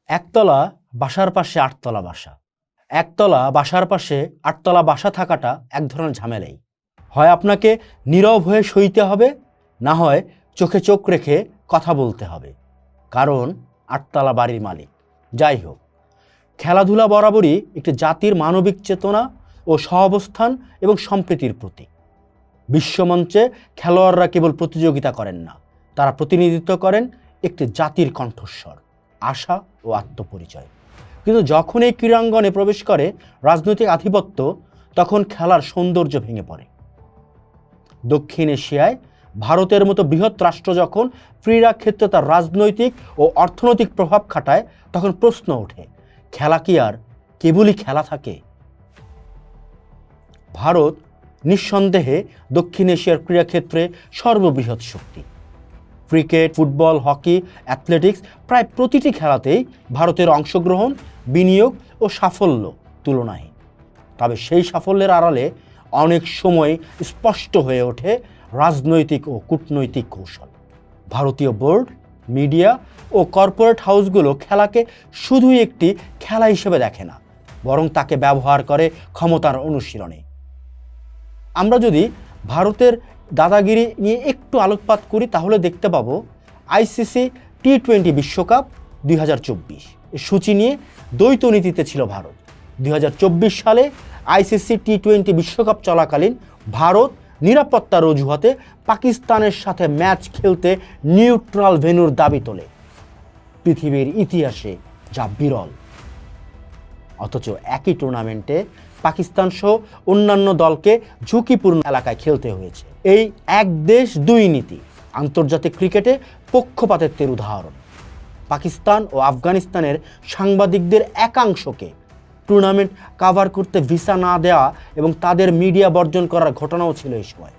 একতলা বাসার পাশে আটতলা বাসা। একতলা বাসার পাশে আটতলা বাসা থাকাটা এক ধরনের ঝামেলাই। হয় আপনাকে নীরব হয়ে সইতে হবে, না হয় চোখে চোখ রেখে কথা বলতে হবে, কারণ আটতলা বাড়ির মালিক। যাই হোক, খেলাধুলা বরাবরই একটি জাতির মানবিক চেতনা ও সহাবস্থান এবং সম্প্রীতির প্রতীক। বিশ্বমঞ্চে খেলোয়াড়রা কেবল প্রতিযোগিতা করেন না, তারা প্রতিনিধিত্ব করেন একটি জাতির কণ্ঠস্বর, আশা ও আত্মপরিচয়। কিন্তু যখন এই ক্রীড়াঙ্গনে প্রবেশ করে রাজনৈতিক আধিপত্য, তখন খেলার সৌন্দর্য ভেঙে পড়ে। দক্ষিণ এশিয়ায় ভারতের মতো বৃহৎ রাষ্ট্র যখন ক্রীড়া ক্ষেত্রে তার রাজনৈতিক ও অর্থনৈতিক প্রভাব খাটায়, তখন প্রশ্ন ওঠে, খেলা কি আর কেবলই খেলা থাকে? ভারত নিঃসন্দেহে দক্ষিণ এশিয়ার ক্রীড়াক্ষেত্রে সর্ববৃহৎ শক্তি। ক্রিকেট, ফুটবল, হকি, অ্যাথলেটিক্স প্রায় প্রতিটি খেলাতেই ভারতের অংশগ্রহণ, বিনিয়োগ ও সাফল্য তুলনাহীন। তবে সেই সাফল্যের আড়ালে অনেক সময় স্পষ্ট হয়ে ওঠে রাজনৈতিক ও কূটনৈতিক কৌশল। ভারতীয় বোর্ড, মিডিয়া ও কর্পোরেট হাউসগুলো খেলাকে শুধুই একটি খেলা হিসেবে দেখে না, বরং তাকে ব্যবহার করে ক্ষমতার অনুশীলনে। আমরা যদি ভারতের দাদাগিরি নিয়ে একটু আলোকপাত করি, তাহলে দেখতে পাবো আইসিসি টি-20 বিশ্বকাপ 2024 এই সূচি নিয়ে দ্বৈত নীতিতে ছিল ভারত। 2024 সালে আইসিসি টি-20 বিশ্বকাপ চলাকালীন ভারত নিরাপত্তার অজুহাতে পাকিস্তানের সাথে ম্যাচ খেলতে নিউট্রাল ভেন্যুর দাবি তোলে, পৃথিবীর ইতিহাসে যা বিরল। অথচ একই টুর্নামেন্টে পাকিস্তান সহ অন্যান্য দলকে ঝুঁকিপূর্ণ এলাকায় খেলতে হয়েছে। এই এক দেশ দুই নীতি আন্তর্জাতিক ক্রিকেটে পক্ষপাতিত্বের উদাহরণ। পাকিস্তান ও আফগানিস্তানের সাংবাদিকদের একাংশকে টুর্নামেন্ট কভার করতে ভিসা না দেওয়া এবং তাদের মিডিয়া বর্জন করার ঘটনাও ছিল এই সময়।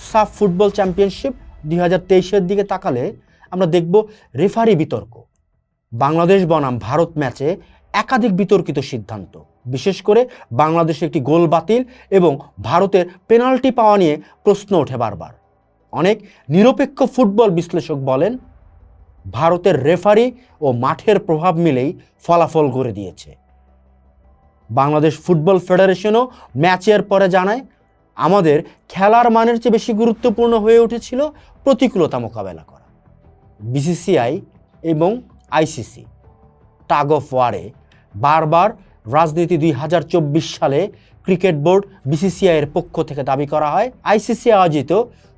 সাফ ফুটবল চ্যাম্পিয়নশিপ 2023-এর দিকে তাকালে আমরা দেখব রেফারি বিতর্ক। বাংলাদেশ বনাম ভারত ম্যাচে একাধিক বিতর্কিত সিদ্ধান্ত, বিশেষ করে বাংলাদেশে একটি গোল বাতিল এবং ভারতের পেনাল্টি পাওয়া নিয়ে প্রশ্ন ওঠে বারবার। অনেক নিরপেক্ষ ফুটবল বিশ্লেষক বলেন, ভারতের রেফারি ও মাঠের প্রভাব মিলেই ফলাফল গড়ে দিয়েছে। বাংলাদেশ ফুটবল ফেডারেশনও ম্যাচের পরে জানায়, আমাদের খেলার মানের চেয়ে বেশি গুরুত্বপূর্ণ হয়ে উঠেছিল প্রতিকূলতা মোকাবেলা করা। বিসিসিআই এবং আইসিসি টাগ অফ ওয়ারে বারবার রাজনীতি। 2024 সালে ক্রিকেট বোর্ড বিসিসিআইয়ের পক্ষ থেকে দাবি করা হয়, আইসিসি আয়োজিত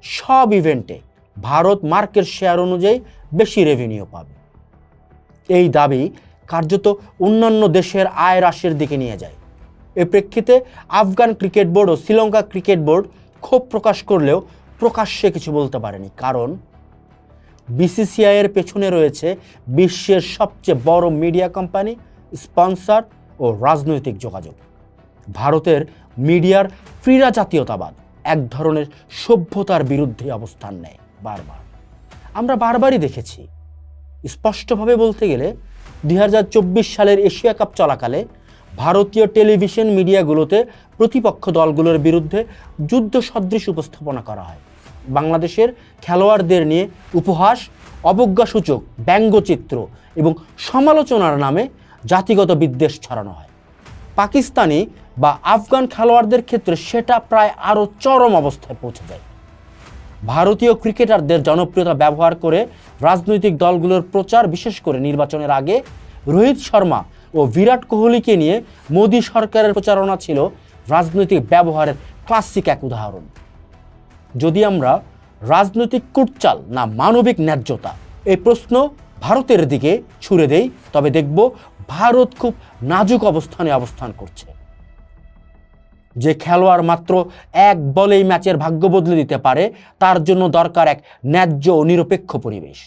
সব ইভেন্টে ভারত মার্কেট শেয়ার অনুযায়ী বেশি রেভিনিউ পাবে। এই দাবি কার্যত অন্যান্য দেশের আয় হ্রাসের দিকে নিয়ে যায়। এ প্রেক্ষিতে আফগান ক্রিকেট বোর্ড ও শ্রীলঙ্কা ক্রিকেট বোর্ড ক্ষোভ প্রকাশ করলেও প্রকাশ্যে কিছু বলতে পারেনি, কারণ বিসিসিআইয়ের পেছনে রয়েছে বিশ্বের সবচেয়ে বড় মিডিয়া কোম্পানি, স্পন্সর ও রাজনৈতিক যোগাযোগ। ভারতের মিডিয়ার ক্রীড়া জাতীয়তাবাদ এক ধরনের সভ্যতার বিরুদ্ধে অবস্থান নেয় বারবার। আমরা বারবারই দেখেছি। স্পষ্টভাবে বলতে গেলে 2024 সালের এশিয়া কাপ চলাকালে ভারতীয় টেলিভিশন মিডিয়াগুলোতে প্রতিপক্ষ দলগুলোর বিরুদ্ধে যুদ্ধ সদৃশ উপস্থাপনা করা হয়। বাংলাদেশের খেলোয়াড়দের নিয়ে উপহাস, অবজ্ঞাসূচক ব্যঙ্গচিত্র এবং সমালোচনার নামে জাতিগত বিদ্বেষ ছড়ানো হয়। পাকিস্তানি বা আফগান খেলোয়াড়দের ক্ষেত্রে সেটা প্রায় আরও চরম অবস্থায় পৌঁছে যায়। ভারতীয় ক্রিকেটারদের জনপ্রিয়তা ব্যবহার করে রাজনৈতিক দলগুলোর প্রচার, বিশেষ করে নির্বাচনের আগে রোহিত শর্মা ও বিরাট কোহলিকে নিয়ে মোদী সরকারের প্রচারণা ছিল রাজনৈতিক ব্যবহারের ক্লাসিক এক উদাহরণ। যদি আমরা রাজনৈতিক কুটচাল না মানবিক ন্যায্যতা এই প্রশ্ন ভারতের দিকে ছুড়ে দেই, তবে দেখব ভারত খুব নাজুক অবস্থানে অবস্থান করছে। যে খেলোয়াড় মাত্র এক বলেই ম্যাচের ভাগ্য বদলে দিতে পারে, তার জন্য দরকার এক ন্যায্য ও নিরপেক্ষ পরিবেশ।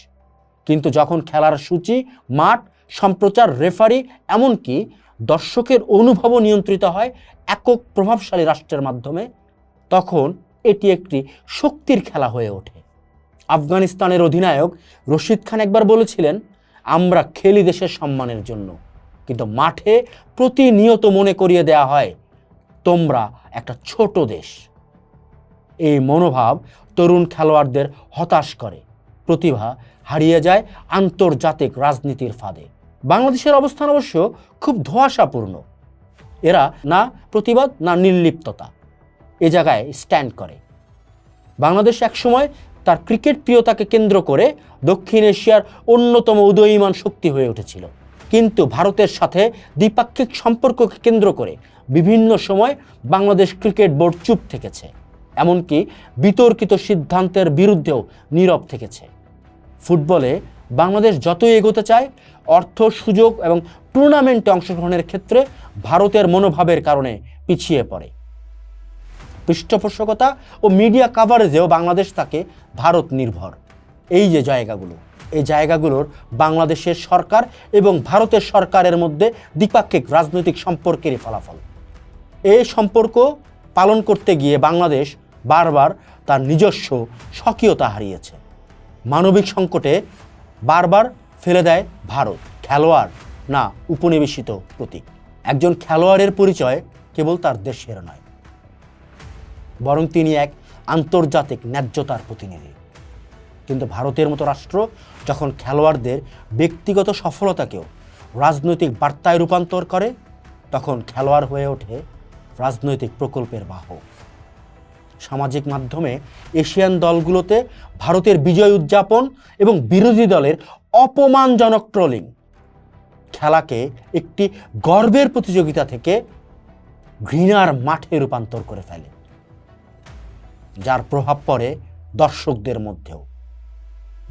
কিন্তু যখন খেলার সূচি, মাঠ, সম্প্রচার, রেফারি, এমনকি দর্শকের অনুভবও নিয়ন্ত্রিত হয় একক প্রভাবশালী রাষ্ট্রের মাধ্যমে, তখন এটি একটি শক্তির খেলা হয়ে ওঠে। আফগানিস্তানের অধিনায়ক রশিদ খান একবার বলেছিলেন, আমরা খেলি দেশের সম্মানের জন্য, কিন্তু মাঠে প্রতিনিয়ত মনে করিয়ে দেয়া হয় তোমরা একটা ছোট দেশ। এই মনোভাব তরুণ খেলোয়াড়দের হতাশ করে প্রতিভা হারিয়ে যায় আন্তর্জাতিক রাজনীতির ফাঁদে। বাংলাদেশের অবস্থান অবশ্য খুব ধোঁয়াশাপূর্ণ। এরা না প্রতিবাদ না নির্লিপ্ততা এ জায়গায় স্ট্যান্ড করে। বাংলাদেশ একসময় তার ক্রিকেট প্রিয়তাকে কেন্দ্র করে দক্ষিণ এশিয়ার অন্যতম উদীয়মান শক্তি হয়ে উঠেছিল, কিন্তু ভারতের সাথে দ্বিপাক্ষিক সম্পর্ককে কেন্দ্র করে বিভিন্ন সময় বাংলাদেশ ক্রিকেট বোর্ড চুপ থেকেছে, এমনকি বিতর্কিত সিদ্ধান্তের বিরুদ্ধেও নীরব থেকেছে। ফুটবলে বাংলাদেশ যতই এগোতে চায়, অর্থ, সুযোগ এবং টুর্নামেন্টে অংশগ্রহণের ক্ষেত্রে ভারতের মনোভাবের কারণে পিছিয়ে পড়ে। পৃষ্ঠপোষকতা ও মিডিয়া কাভারেজেও বাংলাদেশ থাকে ভারত নির্ভর। এই যে জায়গাগুলো, এই জায়গাগুলোর বাংলাদেশের সরকার এবং ভারতের সরকারের মধ্যে দ্বিপাক্ষিক রাজনৈতিক সম্পর্কেরই ফলাফল। এই সম্পর্ক পালন করতে গিয়ে বাংলাদেশ বারবার তার নিজস্ব স্বকীয়তা হারিয়েছে। মানবিক সংকটে বারবার ফেলে দেয় ভারত, খেলোয়াড় না উপনিবেশিত প্রতীক। একজন খেলোয়াড়ের পরিচয় কেবল তার দেশের নয়, বরং তিনি এক আন্তর্জাতিক ন্যায্যতার প্রতিনিধি। কিন্তু ভারতের মতো রাষ্ট্র যখন খেলোয়াড়দের ব্যক্তিগত সফলতাকেও রাজনৈতিক বার্তায় রূপান্তর করে, তখন খেলোয়াড় হয়ে ওঠে রাজনৈতিক প্রকল্পের বাহক। সামাজিক মাধ্যমে এশিয়ান দলগুলোতে ভারতের বিজয় উদযাপন এবং বিরোধী দলের অপমানজনক ট্রোলিং খেলাকে একটি গর্বের প্রতিযোগিতা থেকে ঘৃণার মাঠে রূপান্তর করে ফেলে, যার প্রভাব পড়ে দর্শকদের মধ্যেও।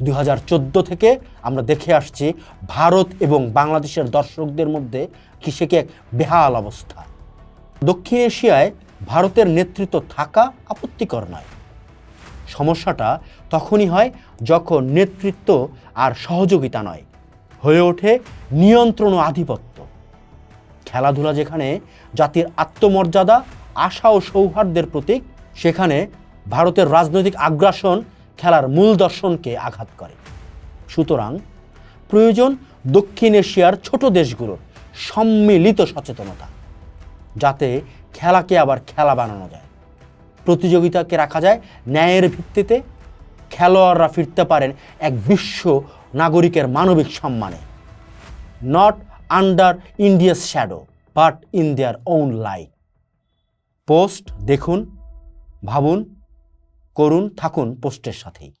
2014 থেকে আমরা দেখে আসছি ভারত এবং বাংলাদেশের দর্শকদের মধ্যে কিসেকে এক বেহাল অবস্থা। দক্ষিণ এশিয়ায় ভারতের নেতৃত্ব থাকা আপত্তিকর নয়, সমস্যাটা তখনই হয় যখন নেতৃত্ব আর সহযোগিতা নয়, হয়ে ওঠে নিয়ন্ত্রণ ও আধিপত্য। খেলাধুলা যেখানে জাতির আত্মমর্যাদা, আশা ও সৌহার্দ্যের প্রতীক, সেখানে ভারতের রাজনৈতিক আগ্রাসন খেলার মূল দর্শনকে আঘাত করে। সুতরাং প্রয়োজন দক্ষিণ এশিয়ার ছোট দেশগুলোর সম্মিলিত সচেতনতা, যাতে খেলাকে আবার খেলা বানানো যায়, প্রতিযোগিতাকে রাখা যায় ন্যায়ের ভিত্তিতে, খেলোয়াড়রা ফিরতে পারেন এক বিশ্ব নাগরিকের মানবিক সম্মানে। Not under India's shadow but in their own light. Post দেখুন, ভাবুন, করুন, থাকুন পোস্টের সাথেই।